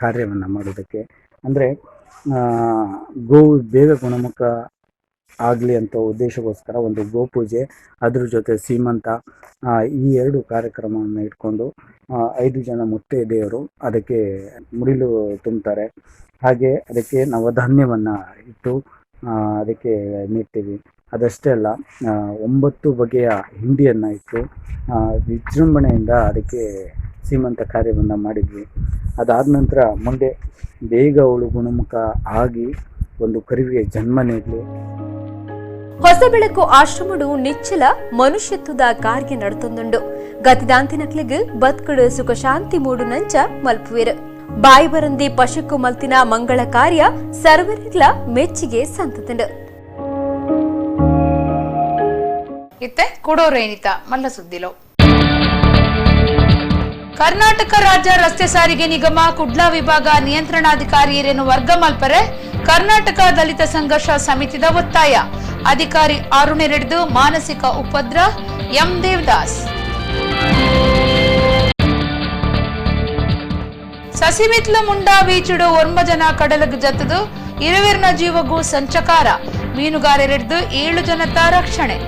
ಕಾರ್ಯವನ್ನು ಮಾಡೋದಕ್ಕೆ. ಅಂದರೆ ಗೋವು ಬೇಗ ಗುಣಮುಖ ಆಗಲಿ ಅಂತ ಉದ್ದೇಶಕ್ಕೋಸ್ಕರ ಒಂದು ಗೋಪೂಜೆ, ಅದ್ರ ಜೊತೆ ಸೀಮಂತ, ಈ 2 ಕಾರ್ಯಕ್ರಮವನ್ನು ಇಟ್ಕೊಂಡು 5 ಜನ ಮುತ್ತೈದೆಯರು ಅದಕ್ಕೆ ಮುಡಿಲು ತುಂಬ್ತಾರೆ. ಹಾಗೆ ಅದಕ್ಕೆ ನವಧಾನ್ಯವನ್ನು ಇಟ್ಟು ಅದಕ್ಕೆ ನೀಡ್ತೀವಿ. ಅದಷ್ಟೇ ಅಲ್ಲ, 9 ಬಗೆಯ ಹಿಂಡಿಯನ್ನು ಇಟ್ಟು ವಿಜೃಂಭಣೆಯಿಂದ ಅದಕ್ಕೆ ಸೀಮಂತ ಕಾರ್ಯವನ್ನು ಮಾಡಿದ್ವಿ. ಅದಾದ ನಂತರ ಮುಂದೆ ಬೇಗ ಅವಳು ಗುಣಮುಖ ಆಗಿ ಒಂದು ಕರುವಿಗೆ ಜನ್ಮ ನೀಡಲಿ. ಹೊಸಬೆಳಕು ಆಶ್ರಮಡು ನಿಚ್ಚಲ ಮನುಷ್ಯತ್ವದ ಕಾರ್ಯ ನಡೆತೊಂದುಂಡು. ಗತಿದಾಂತಿನಕ್ಲಿಗ್ ಬದುಕುಡು ಸುಖ ಶಾಂತಿ ಮೂಡು ನಂಚ ಮಲ್ಪುವೆರು. ಬಾಯಿ ಬರಂದಿ ಪಶುಕು ಮಲ್ತಿನ ಮಂಗಳ ಕಾರ್ಯ ಸರ್ವರಿಗ್ಲ ಮೆಚ್ಚಿಗೆ ಸಂತತುಂಡು. ಇತ್ತೆ ಕೂಡೋರೇನಿತ ಮಲ್ಲ ಸುದ್ದಿಲೋ. ಕರ್ನಾಟಕ ರಾಜ್ಯ ರಸ್ತೆ ಸಾರಿಗೆ ನಿಗಮ ಕುಡ್ಲಾ ವಿಭಾಗ ನಿಯಂತ್ರಣಾಧಿಕಾರಿಯರನ್ನು ವರ್ಗ ಮಲ್ಪರೆ ಕರ್ನಾಟಕ ದಲಿತ ಸಂಘರ್ಷ ಸಮಿತಿದ ಒತ್ತಾಯ. ಅಧಿಕಾರಿ ಆರುಣೆರೆಡ್ದು ಮಾನಸಿಕ ಉಪದ್ರ ಎಂ ದೇವದಾಸ್. ಸಸಿಮಿತ್ಲ ಮುಂಡಾ ಬೀಚುಡು 9 ಜನ ಕಡಲಗ್ ಜತ್ತದು 20 ಜೀವಗೂ ಸಂಚಕಾರ. ಮೀನುಗಾರರೆಡ್ದು 7 ಜನತ ರಕ್ಷಣೆ.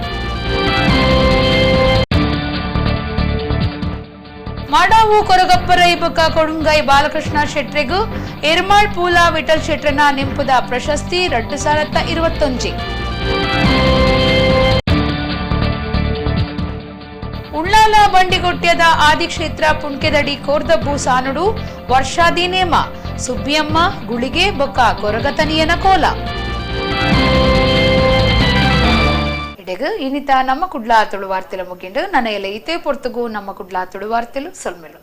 ಮಾಡಾವು ಕೊರಗಪ್ಪರ ಇಬಕ ಕೊಡುಂಗೈ ಬಾಲಕೃಷ್ಣ ಶೆಟ್ರೆಗೂ ಎರ್ಮಾಳ್ ಪೂಲ ವಿಠಲ್ ಶೆಟ್ರನ ನಿಂಪುದ ಪ್ರಶಸ್ತಿ 2021. ಉಳ್ಳಾಲ ಬಂಡಿಗೊಟ್ಟ್ಯದ ಆದಿಕ್ಷೇತ್ರ ಪುಣ್ಕೆದಡಿ ಕೋರ್ದಬ್ಬು ಸಾನುಡು ವರ್ಷಾದಿ ನೇಮ. ಸುಬ್ಬಿಯಮ್ಮ ಗುಳಿಗೆ ಬೊಕ್ಕ ಕೊರಗತನಿಯನ ಕೋಲ. ಇಡೆಗು ಇನ್ನಿತ ನಮ್ಮ ಕುಡ್ಲಾ ತುಳು ವಾರ್ತೆಲ ಮುಗಿಂಡು ನನ್ನ ಎಲ್ಲ ಇತೇ ಪೊರ್ತುಗು ನಮ್ಮ ಕುಡ್ಲಾ ತುಳು ವಾರ್ತೆಲು ಸೊಲ್ಮೆಲು.